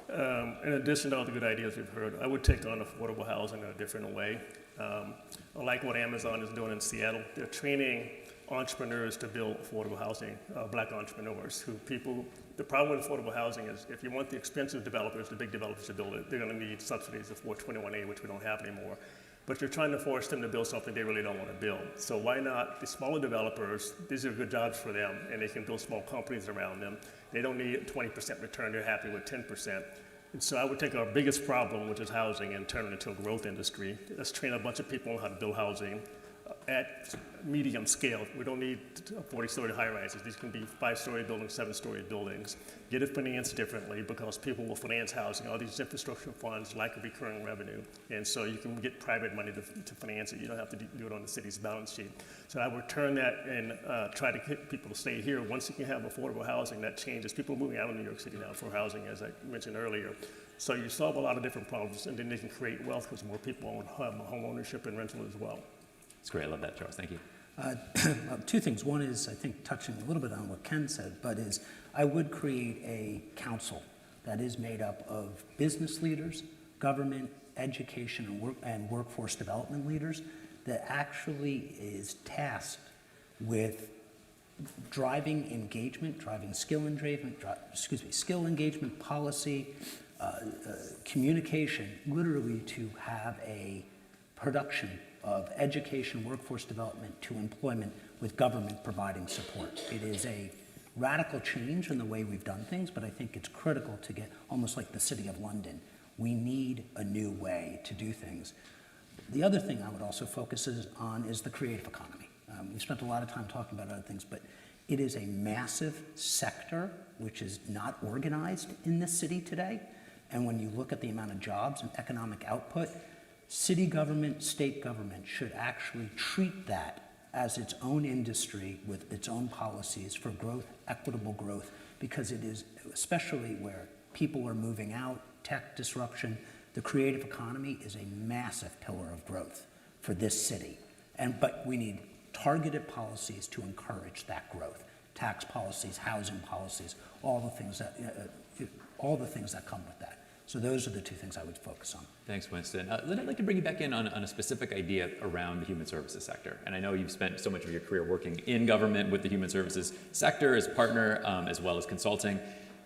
In addition to all the good ideas we've heard, I would take on affordable housing in a different way. I like what Amazon is doing in Seattle. They're training entrepreneurs to build affordable housing, black entrepreneurs the problem with affordable housing is if you want the expensive developers, the big developers to build it, they're going to need subsidies of 421A, which we don't have anymore. But you're trying to force them to build something they really don't want to build. So why not the smaller developers, these are good jobs for them, and they can build small companies around them. They don't need a 20% return, they're happy with 10%. And so I would take our biggest problem, which is housing, and turn it into a growth industry. Let's train a bunch of people on how to build housing at medium scale. We don't need 40-story high-rises. These can be 5-story buildings, 7-story buildings. Get it financed differently because people will finance housing. All these infrastructure funds lack a recurring revenue. And so you can get private money to finance it. You don't have to do it on the city's balance sheet. So I would turn that and try to get people to stay here. Once you can have affordable housing, that changes. People are moving out of New York City now for housing, as I mentioned earlier. So you solve a lot of different problems, and then they can create wealth because more people own home ownership and rental as well. That's great. I love that, Charles. Thank you. Two things. One is, I think, touching a little bit on what Ken said, but is I would create a council that is made up of business leaders, government, education, and workforce development leaders that actually is tasked with driving engagement, driving skill engagement, skill engagement, policy, communication, literally to have a production of education, workforce development to employment with government providing support. It is a radical change in the way we've done things, but I think it's critical to get, almost like the City of London, we need a new way to do things. The other thing I would also focus on is the creative economy. We spent a lot of time talking about other things, but it is a massive sector which is not organized in this city today. And when you look at the amount of jobs and economic output, city government, state government should actually treat that as its own industry with its own policies for growth, equitable growth, because it is, especially where people are moving out, tech disruption, the creative economy is a massive pillar of growth for this city. But we need targeted policies to encourage that growth. Tax policies, housing policies, all the things that come with that. So those are the two things I would focus on. Thanks, Winston. Lynn, I'd like to bring you back in on a specific idea around the human services sector. And I know you've spent so much of your career working in government with the human services sector as partner, as well as consulting.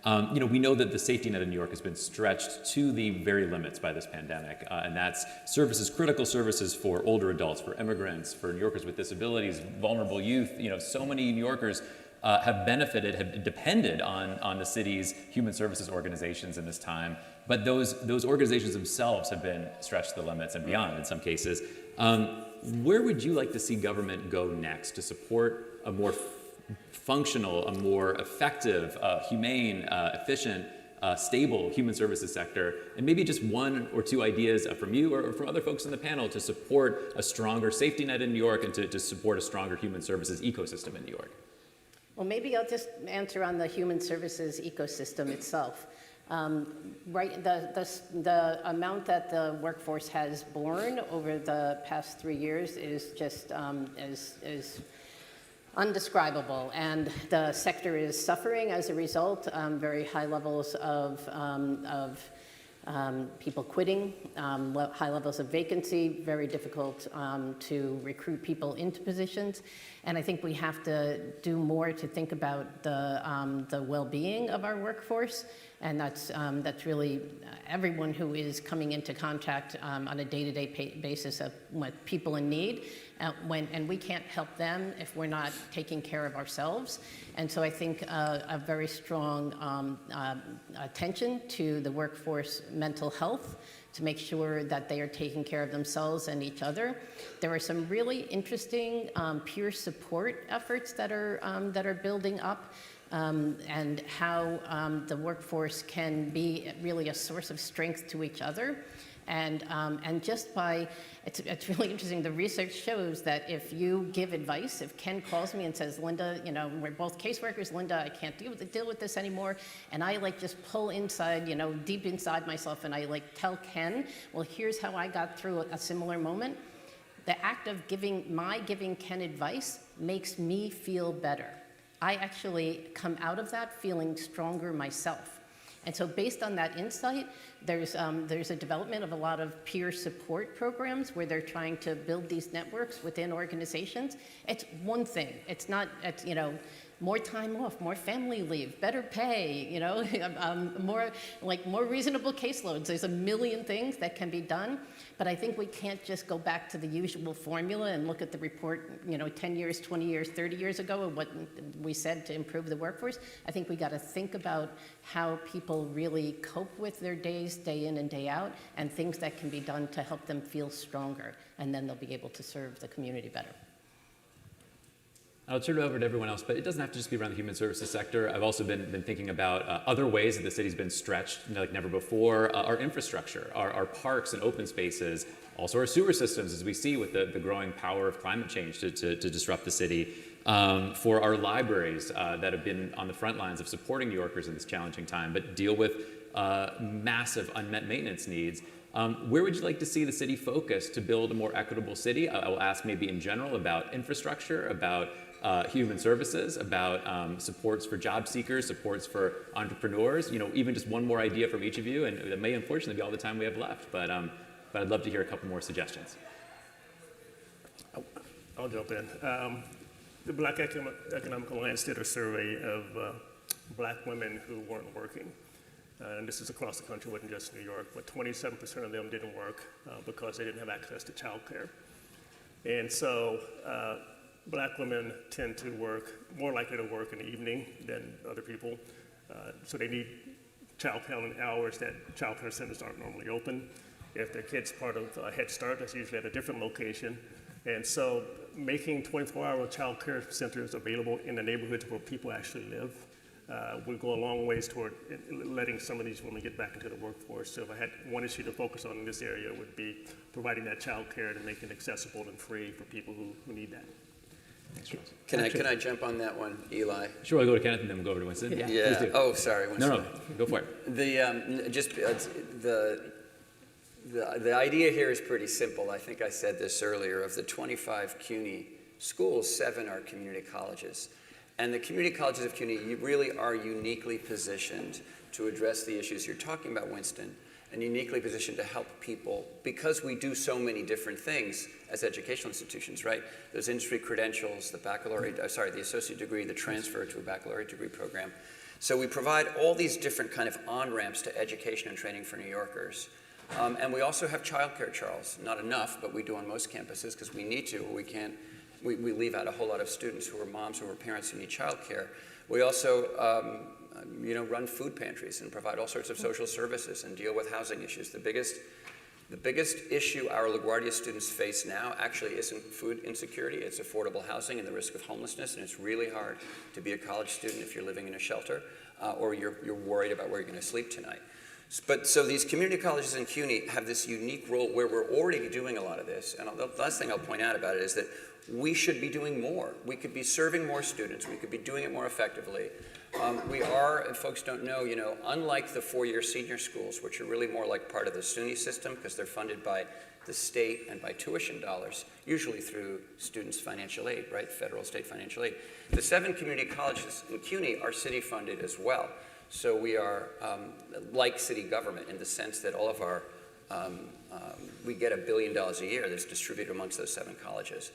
We know that the safety net in New York has been stretched to the very limits by this pandemic, and that's services, critical services for older adults, for immigrants, for New Yorkers with disabilities, vulnerable youth. So many New Yorkers have benefited, have depended on the city's human services organizations in this time, but those organizations themselves have been stretched to the limits and beyond in some cases. Where would you like to see government go next to support a more functional, a more effective, humane, efficient, stable human services sector, and maybe just one or two ideas from you or from other folks in the panel to support a stronger safety net in New York and to support a stronger human services ecosystem in New York? Well, maybe I'll just answer on the human services ecosystem itself. Right, the amount that the workforce has borne over the past 3 years is just is undescribable, and the sector is suffering as a result. Very high levels of people quitting, high levels of vacancy, very difficult to recruit people into positions. And I think we have to do more to think about the well-being of our workforce, and that's really everyone who is coming into contact on a day-to-day basis with people in need. And we can't help them if we're not taking care of ourselves. And so I think a very strong attention to the workforce mental health to make sure that they are taking care of themselves and each other. There are some really interesting peer support efforts that are building up. And how the workforce can be really a source of strength to each other. And just by, it's really interesting, the research shows that if you give advice, if Ken calls me and says, Linda, we're both caseworkers, Linda, I can't deal with this anymore, and I just pull inside, deep inside myself, and I tell Ken, well, here's how I got through a similar moment. The act of giving Ken advice makes me feel better. I actually come out of that feeling stronger myself. And so based on that insight, there's a development of a lot of peer support programs where they're trying to build these networks within organizations. It's one thing. It's not, more time off, more family leave, better pay, more reasonable caseloads. There's a million things that can be done, but I think we can't just go back to the usual formula and look at the report, 10 years, 20 years, 30 years ago of what we said to improve the workforce. I think we got to think about how people really cope with their days, day in and day out, and things that can be done to help them feel stronger, and then they'll be able to serve the community better. I'll turn it over to everyone else, but it doesn't have to just be around the human services sector. I've also been thinking about other ways that the city's been stretched like never before. Our infrastructure, our parks and open spaces, also our sewer systems, as we see with the growing power of climate change to disrupt the city. For our libraries that have been on the front lines of supporting New Yorkers in this challenging time, but deal with massive unmet maintenance needs. Where would you like to see the city focus to build a more equitable city? I will ask maybe in general about infrastructure, about human services, about supports for job seekers, supports for entrepreneurs, even just one more idea from each of you, and it may unfortunately be all the time we have left, but I'd love to hear a couple more suggestions. I'll jump in. The Black Economic Alliance did a survey of black women who weren't working. And this is across the country, wasn't just New York, but 27% of them didn't work because they didn't have access to childcare. And so black women tend to work, more likely to work in the evening than other people. So they need childcare in hours that childcare centers aren't normally open. If their kid's part of Head Start, that's usually at a different location. And so making 24-hour childcare centers available in the neighborhoods where people actually live will go a long ways toward letting some of these women get back into the workforce. So if I had one issue to focus on in this area, it would be providing that child care to make it accessible and free for people who need that. Can I jump on that one, Eli? Sure, I'll go to Kenneth and then we'll go over to Winston. Yeah, please do. Oh, sorry, Winston. No, go for it. The idea here is pretty simple. I think I said this earlier. Of the 25 CUNY schools, 7 are community colleges. And the community colleges of CUNY really are uniquely positioned to address the issues you're talking about, Winston, and uniquely positioned to help people because we do so many different things as educational institutions, right? There's industry credentials, the associate degree, the transfer to a baccalaureate degree program. So we provide all these different kind of on-ramps to education and training for New Yorkers. And we also have childcare, Charles. Not enough, but we do on most campuses because we need to, or we can't. We leave out a whole lot of students who are moms, who are parents who need childcare. We also run food pantries and provide all sorts of social services and deal with housing issues. The biggest issue our LaGuardia students face now actually isn't food insecurity, it's affordable housing and the risk of homelessness, and it's really hard to be a college student if you're living in a shelter or you're worried about where you're going to sleep tonight. So these community colleges in CUNY have this unique role where we're already doing a lot of this, and the last thing I'll point out about it is that we should be doing more. We could be serving more students. We could be doing it more effectively. We are, if folks don't know, unlike the four-year senior schools, which are really more like part of the SUNY system because they're funded by the state and by tuition dollars, usually through students' financial aid, right, federal, state financial aid. The 7 community colleges in CUNY are city-funded as well. So we are like city government in the sense that all of our, we get $1 billion a year that's distributed amongst those 7 colleges.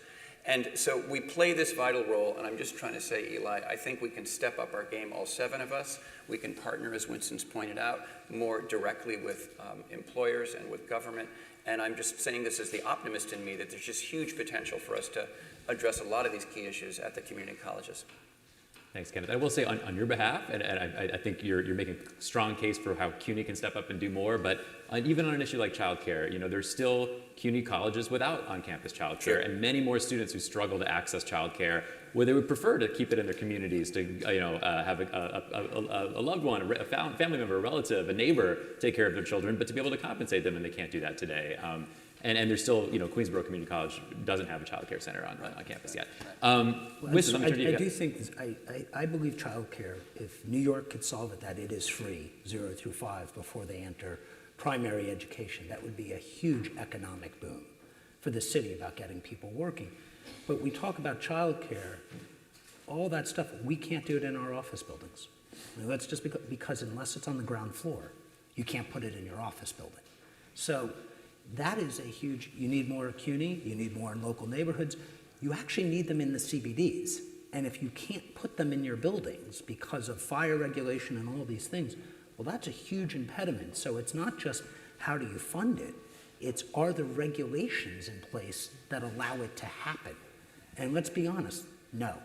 And so we play this vital role, and I'm just trying to say, Eli, I think we can step up our game, all 7 of us. We can partner, as Winston's pointed out, more directly with employers and with government. And I'm just saying this as the optimist in me, that there's just huge potential for us to address a lot of these key issues at the community colleges. Thanks, Kenneth. I will say on your behalf, and I think you're making a strong case for how CUNY can step up and do more, but even on an issue like childcare, there's still CUNY colleges without on-campus childcare, Sure. and many more students who struggle to access childcare, where they would prefer to keep it in their communities, to have a loved one, a family member, a relative, a neighbor take care of their children, but to be able to compensate them, and they can't do that today. And there's still, Queensborough Community College doesn't have a child care center on campus yet. Winston, let me turn to you. I do think, I believe childcare, if New York could solve it, that it is free, 0 through 5, before they enter primary education. That would be a huge economic boom for the city about getting people working. But we talk about childcare, all that stuff, we can't do it in our office buildings. That's just because unless it's on the ground floor, you can't put it in your office building. So that is a huge, you need more CUNY, you need more in local neighborhoods. You actually need them in the CBDs. And if you can't put them in your buildings because of fire regulation and all these things, well, that's a huge impediment. So it's not just how do you fund it, it's are the regulations in place that allow it to happen? And let's be honest, no,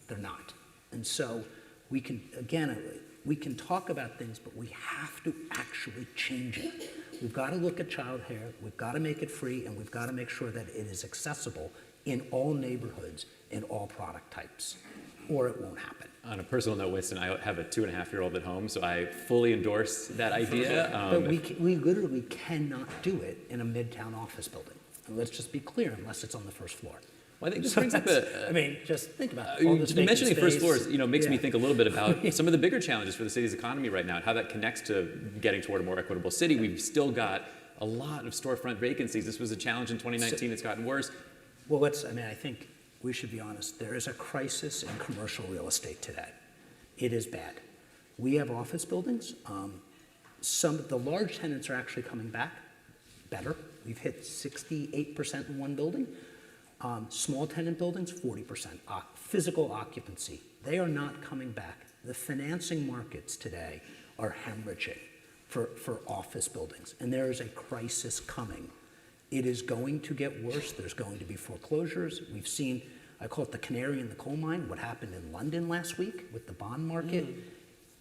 they're not. And so we can, again, we can talk about things, but we have to actually change it. We've got to look at childcare, we've got to make it free, and we've got to make sure that it is accessible in all neighborhoods, in all product types, or it won't happen. On a personal note, Winston, I have a 2.5-year-old at home, so I fully endorse that idea. But we literally cannot do it in a midtown office building. And let's just be clear, unless it's on the first floor. Well, I think this brings up just think about all this vacant mentioning space. first floors, makes me think a little bit about some of the bigger challenges for the city's economy right now and how that connects to getting toward a more equitable city. We've still got a lot of storefront vacancies. This was a challenge in 2019. It's gotten worse. Well, I think we should be honest. There is a crisis in commercial real estate today. It is bad. We have office buildings. Some of the large tenants are actually coming back better. We've hit 68% in one building. Small tenant buildings, 40%. Physical occupancy, they are not coming back. The financing markets today are hemorrhaging for office buildings, and there is a crisis coming. It is going to get worse. There's going to be foreclosures. We've seen, I call it the canary in the coal mine, what happened in London last week with the bond market.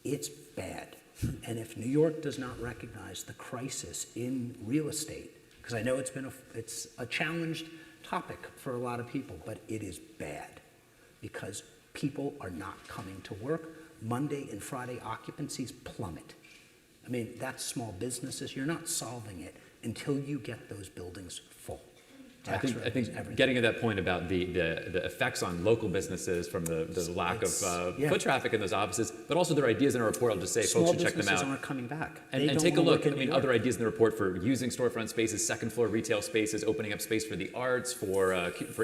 It's bad. And if New York does not recognize the crisis in real estate, because I know it's a challenged topic for a lot of people, but it is bad because people are not coming to work. Monday and Friday occupancies plummet. I mean, that's small businesses. You're not solving it until you get those buildings full. I think getting at that point about the effects on local businesses from the lack of foot traffic in those offices, but also there are ideas in our report, I'll just say folks should check them out. Small businesses aren't coming back. And take a look. I mean, other ideas in the report for using storefront spaces, second floor retail spaces, opening up space for the arts, for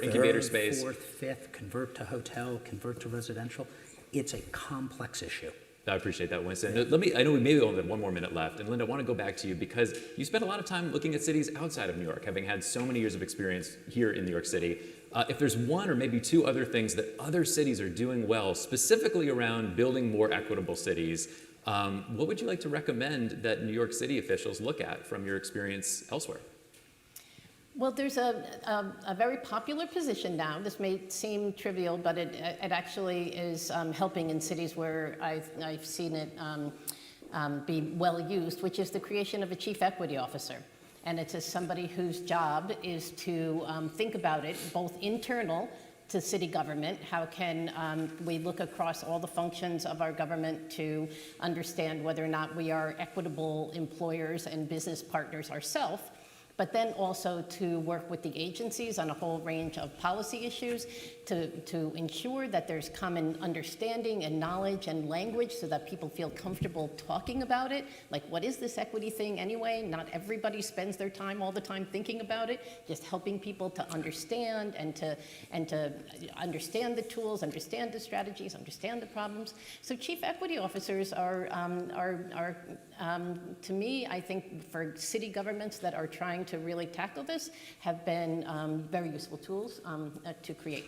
incubator Third, space. Fourth, fifth, convert to hotel, convert to residential. It's a complex issue. I appreciate that, Winston. I know we maybe only have one more minute left, and Linda, I want to go back to you because you spent a lot of time looking at cities outside of New York, having had so many years of experience here in New York City. If there's one or maybe two other things that other cities are doing well, specifically around building more equitable cities, what would you like to recommend that New York City officials look at from your experience elsewhere? Well, there's a very popular position now. This may seem trivial, but it actually is helping in cities where I've seen it be well used, which is the creation of a chief equity officer. And it's somebody whose job is to think about it, both internal to city government. How can we look across all the functions of our government to understand whether or not we are equitable employers and business partners ourselves? But then also to work with the agencies on a whole range of policy issues to ensure that there's common understanding and knowledge and language so that people feel comfortable talking about it. Like, what is this equity thing anyway? Not everybody spends their time all the time thinking about it. Just helping people to understand and to understand the tools, understand the strategies, understand the problems. So chief equity officers are to me, I think for city governments that are trying to really tackle this, have been very useful tools to create.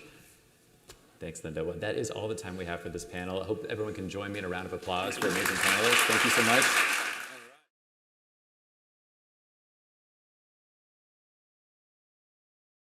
Thanks, Linda. Well, that is all the time we have for this panel. I hope everyone can join me in a round of applause for amazing panelists. Thank you so much.